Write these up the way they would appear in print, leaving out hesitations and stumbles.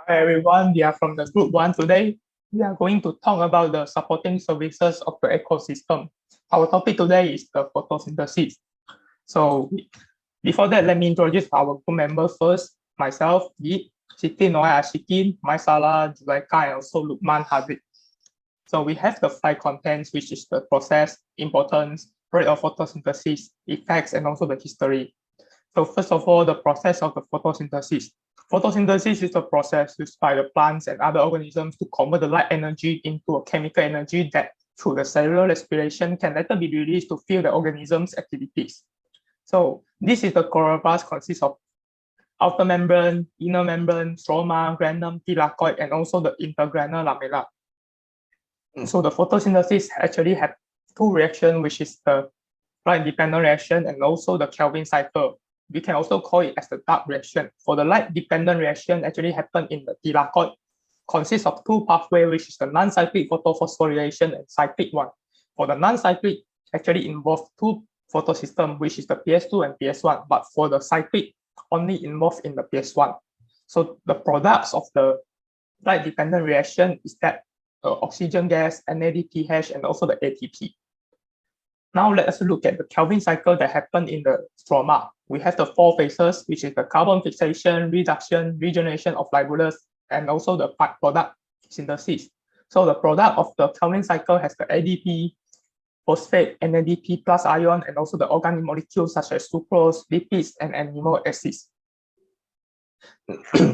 Hi everyone, we are from the group 1 today. We are going to talk about the supporting services of the ecosystem. Our topic today is the photosynthesis. So before that, let me introduce our group members first. Myself, SITI, ASHIQEEN, MAISARAH, ZULAIKHA, and also LUQMAN, HAZIQUE. So we have the 5 contents, which is the process, importance, rate of photosynthesis, effects, and also the history. So first of all, the process of the photosynthesis. Photosynthesis is a process used by the plants and other organisms to convert the light energy into a chemical energy that, through the cellular respiration, can later be released to fuel the organism's activities. So this is the chloroplast consists of outer membrane, inner membrane, stroma, granum, thylakoid, and also the intergranular lamella. So the photosynthesis actually have 2 reactions, which is the light-dependent reaction and also the Kelvin cycle. We can also call it as the dark reaction. For the light-dependent reaction actually happen in the thylakoid, consists of 2 pathways, which is the non-cyclic photophosphorylation and cyclic one. For the non-cyclic, actually involve 2 photosystems, which is the PS2 and PS1, but for the cyclic, only involved in the PS1. So the products of the light-dependent reaction is that oxygen gas, NADPH, and also the ATP. Now let us look at the Kelvin cycle that happened in the stroma. We have the 4 phases, which is the carbon fixation, reduction, regeneration of libellus, and also the product synthesis. So the product of the Kelvin cycle has the ADP, phosphate, NADP plus ion, and also the organic molecules such as sucrose, lipids, and amino acids.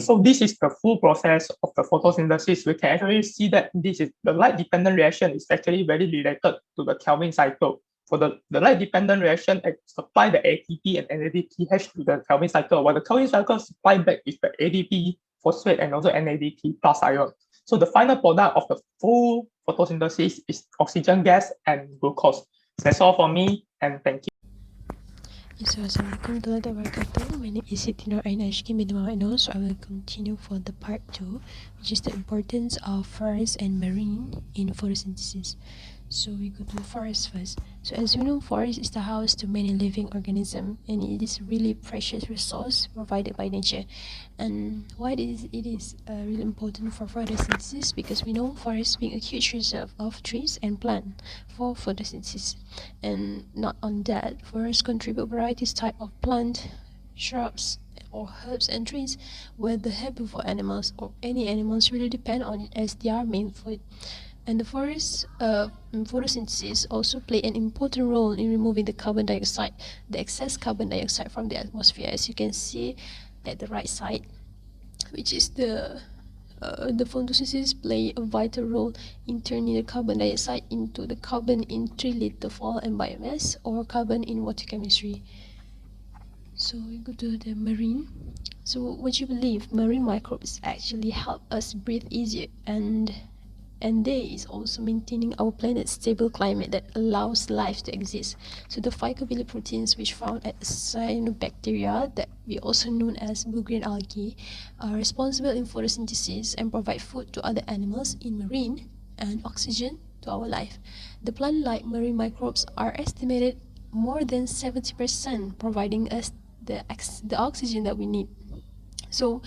So this is the full process of the photosynthesis. We can actually see that this is the light-dependent reaction is actually very related to the Kelvin cycle. For the light-dependent reaction, supply the ATP and NADPH to the Kelvin cycle, while the Kelvin cycle supply back is the ADP, phosphate, and also NADP plus ion. So the final product of the full photosynthesis is oxygen gas and glucose. That's all for me, and thank you. Assalamualaikum warahmatullahi wabarakatuh. My name is Siti Noor Ain Ashiki bin Ma'ano. So I will continue for the part 2, which is the importance of forest and marine in photosynthesis. So we go to forest first. So as you know, forest is the house to many living organisms, and it is really precious resource provided by nature. And why it is really important for photosynthesis? Because we know forest being a huge reserve of trees and plants for photosynthesis. And not on that, forests contribute varieties type of plant, shrubs, or herbs and trees, where the herbivore animals or any animals really depend on it as their main food. And the forest photosynthesis also play an important role in removing the carbon dioxide, the excess carbon dioxide from the atmosphere, as you can see at the right side, which is the photosynthesis play a vital role in turning the carbon dioxide into the carbon in 3 liter fall and biomass, or carbon in water chemistry. So we go to the marine. So would you believe marine microbes actually help us breathe easier, and they is also maintaining our planet's stable climate that allows life to exist. So the phycobiliproteins, which found at cyanobacteria, that we also known as blue-green algae, are responsible in photosynthesis and provide food to other animals in marine and oxygen to our life. The plant-like marine microbes are estimated more than 70%, providing us the oxygen that we need. So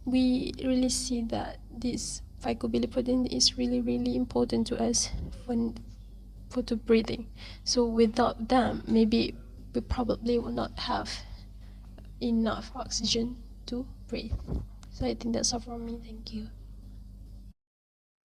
we really see that this phycobiliprotein is really important to us for the breathing. So without them, maybe we probably will not have enough oxygen to breathe. So I think that's all from me. Thank you.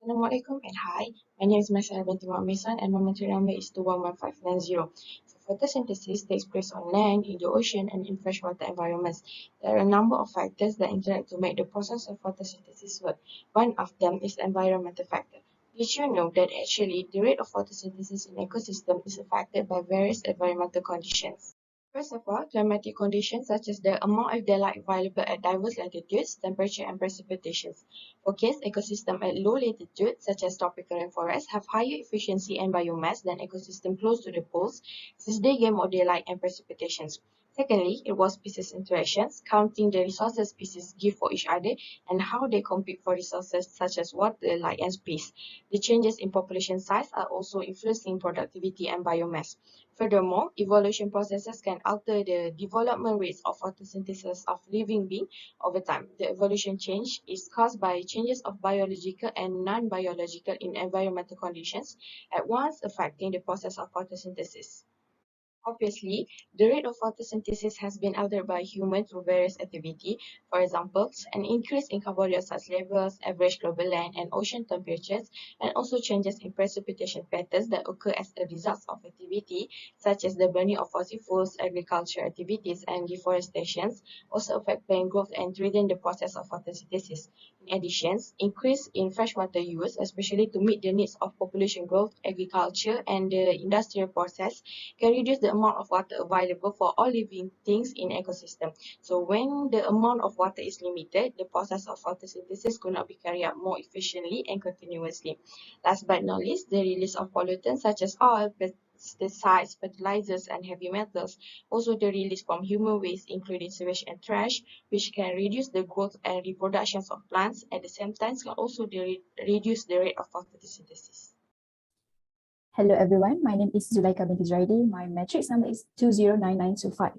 Assalamualaikum and hi. My name is MAISARAH binti MAISARAH and my material number is 211590. So photosynthesis takes place on land, in the ocean, and in freshwater environments. There are a number of factors that interact to make the process of photosynthesis work. One of them is the environmental factor. Did you know that actually the rate of photosynthesis in ecosystem is affected by various environmental conditions? First of all, climatic conditions such as the amount of daylight available at diverse latitudes, temperature, and precipitations. For case ecosystems at low latitude, such as tropical rainforests, have higher efficiency and biomass than ecosystems close to the poles, since they get more daylight and precipitations. Secondly, it was species interactions, counting the resources species give for each other and how they compete for resources such as water, light, and space. The changes in population size are also influencing productivity and biomass. Furthermore, evolution processes can alter the development rates of photosynthesis of living beings over time. The evolution change is caused by changes of biological and non-biological in environmental conditions, at once affecting the process of photosynthesis. Obviously, the rate of photosynthesis has been altered by humans through various activity. For example, an increase in carbon dioxide levels, average global land and ocean temperatures, and also changes in precipitation patterns that occur as a result of activity such as the burning of fossil fuels, agriculture activities, and deforestation also affect plant growth and threaten the process of photosynthesis. In addition, increase in freshwater use, especially to meet the needs of population growth, agriculture, and the industrial process, can reduce the amount of water available for all living things in ecosystem. So when the amount of water is limited, the process of photosynthesis could not be carried out more efficiently and continuously. Last but not least, the release of pollutants such as oil, pesticides, fertilizers, and heavy metals. Also the release from human waste, including sewage and trash, which can reduce the growth and reproduction of plants. At the same time, can also reduce the rate of photosynthesis. Hello everyone, my name is ZULAIKHA binti ZURAIDEEY. My matrix number is 209925.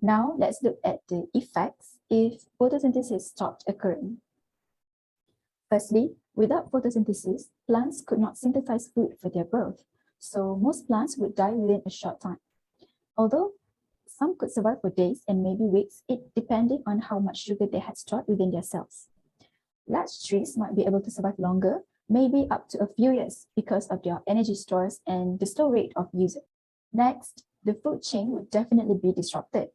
Now let's look at the effects if photosynthesis stopped occurring. Firstly, without photosynthesis, plants could not synthesize food for their growth, so most plants would die within a short time. Although some could survive for days and maybe weeks, it depending on how much sugar they had stored within their cells. Large trees might be able to survive longer, maybe up to a few years because of their energy stores and the slow rate of usage. Next, the food chain would definitely be disrupted.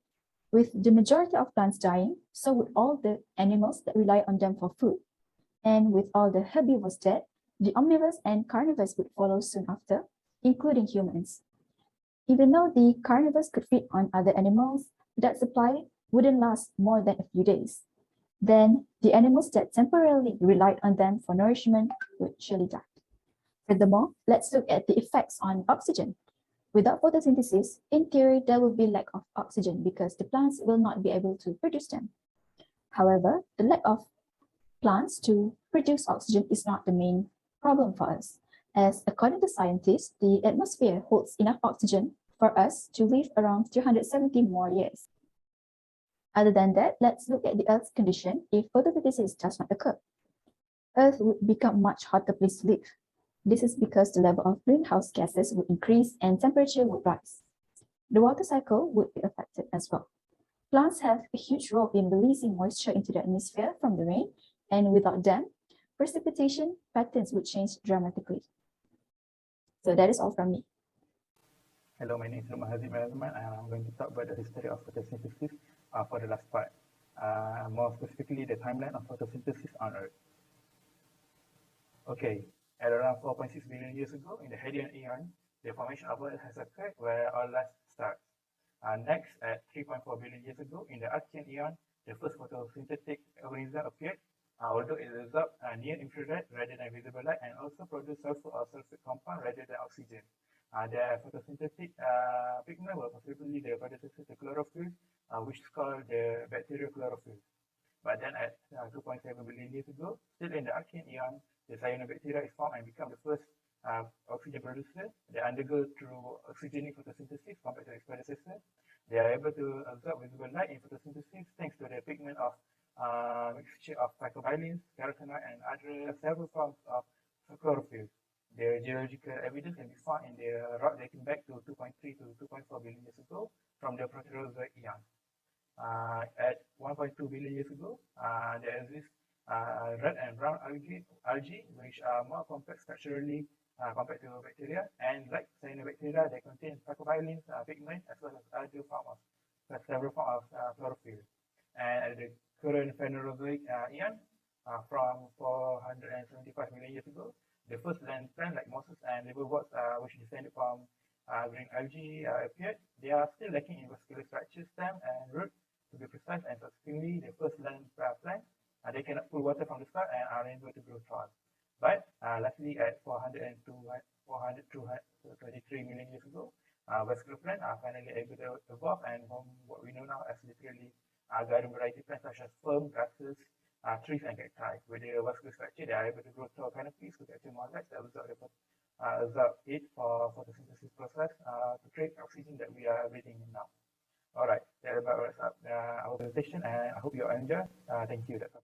With the majority of plants dying, so would all the animals that rely on them for food. And with all the herbivores dead, the omnivores and carnivores would follow soon after, including humans. Even though the carnivores could feed on other animals, that supply wouldn't last more than a few days. Then the animals that temporarily relied on them for nourishment would surely die. Furthermore, let's look at the effects on oxygen. Without photosynthesis, in theory, there will be lack of oxygen because the plants will not be able to produce them. However, the lack of plants to produce oxygen is not the main problem for us, as according to scientists, the atmosphere holds enough oxygen for us to live around 370 more years. Other than that, let's look at the Earth's condition if photosynthesis does not occur. Earth would become much hotter place to live. This is because the level of greenhouse gases would increase and temperature would rise. The water cycle would be affected as well. Plants have a huge role in releasing moisture into the atmosphere from the rain, and without them, precipitation patterns would change dramatically. So that is all from me. Hello, my name is AZMAN, and I'm going to talk about the history of photosynthesis for the last part. More specifically, the timeline of photosynthesis on Earth. Okay, at around 4.6 billion years ago, in the Hadean Eon, the formation of Earth has occurred where all life starts. Next, at 3.4 billion years ago, in the Archean Eon, the first photosynthetic organism appeared, although it absorbed near-infrared rather than visible light and also produced sulfur or sulfate compound rather than oxygen. The photosynthetic pigment were possibly the predecessor to chlorophyll, which is called the bacterial chlorophyll. But then at 2.7 billion years ago, still in the Archean Eon, the cyanobacteria is formed and become the first oxygen producer. They undergo through oxygenic photosynthesis compared to its predecessor. They are able to absorb visible light in photosynthesis thanks to the pigment of mixture of phycobilins, carotenoid, and other several forms of chlorophyll. The geological evidence can be found in the rock dating back to 2.3 to 2.4 billion years ago from the Proterozoic Eon. At 1.2 billion years ago, there exists red and brown algae, which are more complex structurally compared to bacteria, and like cyanobacteria, they contain phycobilins pigment as well as other forms of several forms of chlorophyll. And at the current Phanerozoic Eon, from 475 million years ago, the first land plant like mosses and liverworts, which descended from green algae, appeared. They are still lacking in vascular structure, stem, and root, to be precise, and subsequently, the first land plant, they cannot pull water from the soil and are unable to grow tall. But lastly, at 423 million years ago, vascular plant are finally able to evolve and form what we know now as literally garden variety plants such as fern, grasses, trees, and cacti. With their vascular structure, they are able to grow tall canopies to capture more light that absorb it for photosynthesis process to create oxygen that we are breathing in now. All right, that about wraps up our presentation, and I hope you all enjoy. Thank you. That's all.